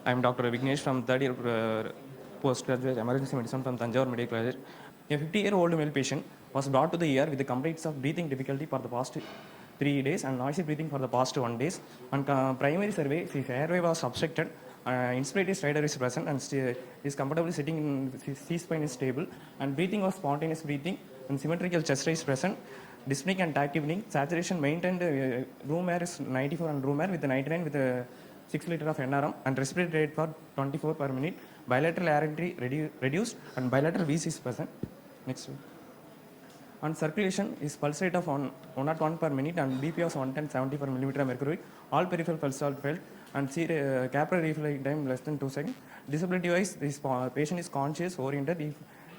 I am Dr. Vignesh from third year postgraduate emergency medicine from Tanjore Medical College. A 50-year-old male patient was brought to the ER with the complaints of breathing difficulty for the past 3 days and noisy breathing for the past 1 day. On primary survey, his airway was obstructed, inspiratory stridor is present and is comfortably sitting in C-spine is stable, and breathing was spontaneous breathing and symmetrical chest rise present. Dyspneic and tachypneic, saturation maintained, room air is 94 and room air with 99 with a 6 liter of NRM and respiratory rate for 24 per minute. Bilateral air entry reduced and bilateral VC is present. Next one. On circulation is pulse rate of 101 per minute and BP of 110/70 per millimeter mercury. All peripheral pulse are felt and capillary refill time less than 2 seconds. Disability wise, this patient is conscious oriented. If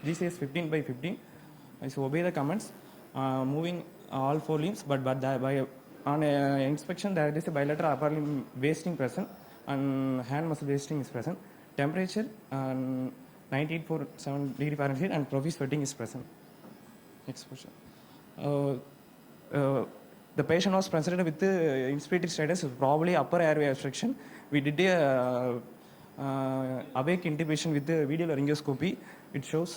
this is 15/15, so obey the commands. Moving all 4 limbs, but by on inspection there is a bilateral upper limb wasting present and hand muscle wasting is present. Temperature 98.7 degree Fahrenheit and profuse sweating is present. Next question. The patient was presented with inspiratory status, probably upper airway obstruction. We did a awake intubation with the video laryngoscopy. It shows.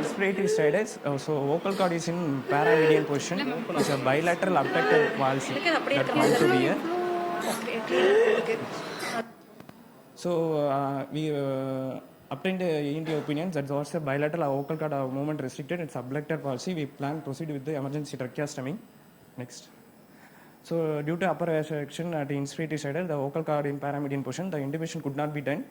Inspiratory status. So vocal cord is in paramedian position. It's a bilateral abductor palsy that found to be here. So we obtained ENT opinions that was a bilateral vocal cord movement restricted. It's abductor palsy. We plan to proceed with the emergency tracheostomy. Next. So due to upper obstruction at the inspiratory side, the vocal cord in paramedian position, the intubation could not be done.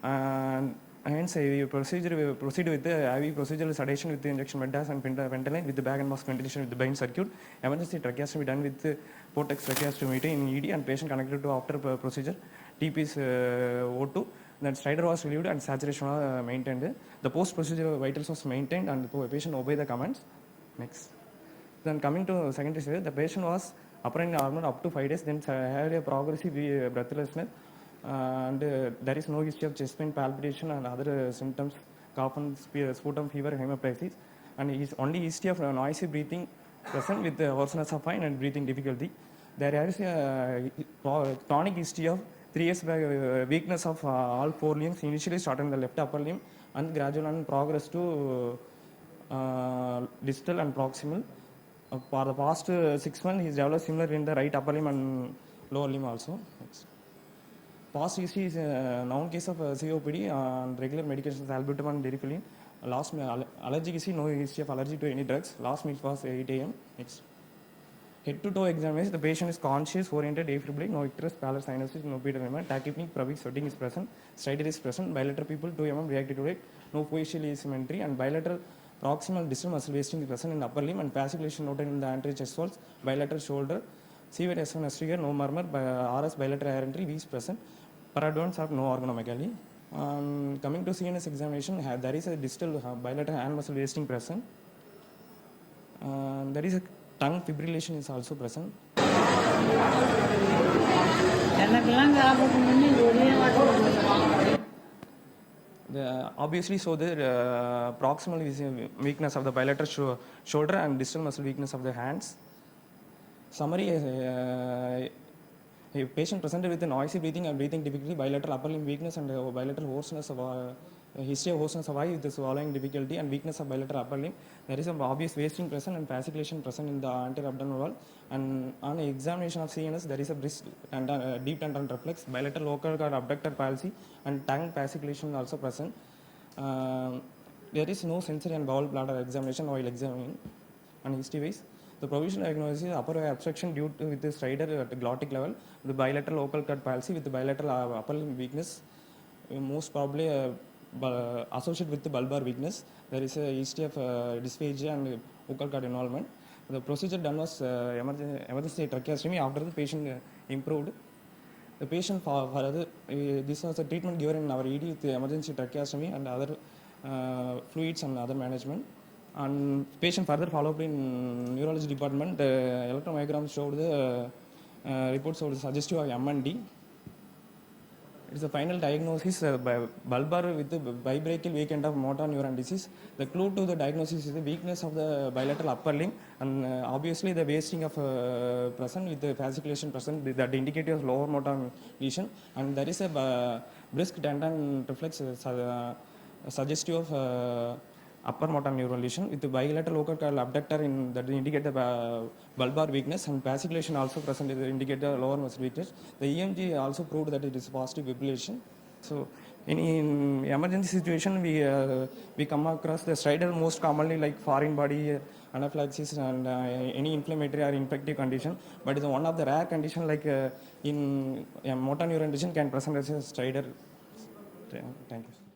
And hence we proceed with the IV procedural sedation with the injection bed and ventiline with the bag and mask ventilation with the brain circuit. Emergency tracheostomy done with the portex tracheostomy in ED and patient connected to after procedure. TP is O2. Then stridor was relieved and saturation was maintained. The post-procedure vitals was maintained and the patient obeyed the commands. Next. Then coming to secondary stage, the patient was apparently normal up to 5 days, then had a progressive breathlessness. And there is no history of chest pain, palpitation and other symptoms, cough and sputum, fever, hemoptysis, and is only history of noisy breathing present with hoarseness of mind and breathing difficulty. There is a chronic history of 3 years by weakness of all 4 limbs, initially started in the left upper limb and gradual and progress to distal and proximal. For the past 6 months, he is developed similar in the right upper limb and lower limb also. Next. Past history is a known case of COPD and regular medications, albuterol and deriphyllin. Last allergic history, no history of allergy to any drugs. Last meet was 8 a.m. Next. Head to toe examination, the patient is conscious, oriented, afibrillate, no icterus, pallor sinuses, no pedal tachypneic, profuse sweating is present, stridor is present, bilateral people 2 mm reactive to rate, no facial asymmetry, and bilateral proximal distal muscle wasting is present in upper limb and passivation noted in the anterior chest walls, bilateral shoulder, severe S1 S trigger, no murmur, RS bilateral air entry, V is present. Paradons have no organomegaly. Coming to CNS examination, there is a distal bilateral hand muscle wasting present. There is a tongue fibrillation is also present. Obviously, so the proximal is weakness of the bilateral shoulder and distal muscle weakness of the hands. Summary: a patient presented with a noisy breathing and breathing difficulty, bilateral upper limb weakness and bilateral hoarseness of history of hoarseness of eye with the swallowing difficulty and weakness of bilateral upper limb. There is some obvious wasting present and fasciculation present in the anterior abdominal wall. And on examination of CNS, there is a brisk and deep tendon reflex, bilateral vocal cord abductor palsy, and tongue fasciculation also present. There is no sensory and bowel bladder examination while examining. On history wise, the provisional diagnosis is upper obstruction due to with the stridor at the glottic level, the bilateral vocal cord palsy with the bilateral upper limb weakness, most probably associated with the bulbar weakness. There is a history of dysphagia and vocal cord involvement. The procedure done was emergency tracheostomy. After the patient improved, the patient for other this was a treatment given in our ED with the emergency tracheostomy and other fluids and other management. And patient further follow-up in neurology department. The electromyogram showed the reports showed suggestive of M and D. It's the final diagnosis bulbar with the bibrachial weekend of motor neuron disease. The clue to the diagnosis is the weakness of the bilateral upper limb and obviously the wasting of present with the fasciculation present that indicates of lower motor lesion, and there is a brisk tendon reflex suggestive of upper motor neuron lesion with the bilateral local abductor in that indicate the bulbar weakness, and fasciculation also present indicate the lower muscle weakness. The EMG also proved that it is positive fibrillation. So in emergency situation we come across the stridor most commonly like foreign body anaphylaxis and any inflammatory or infective condition, but it's one of the rare condition like in motor neuron lesion can present as a stridor. Thank you.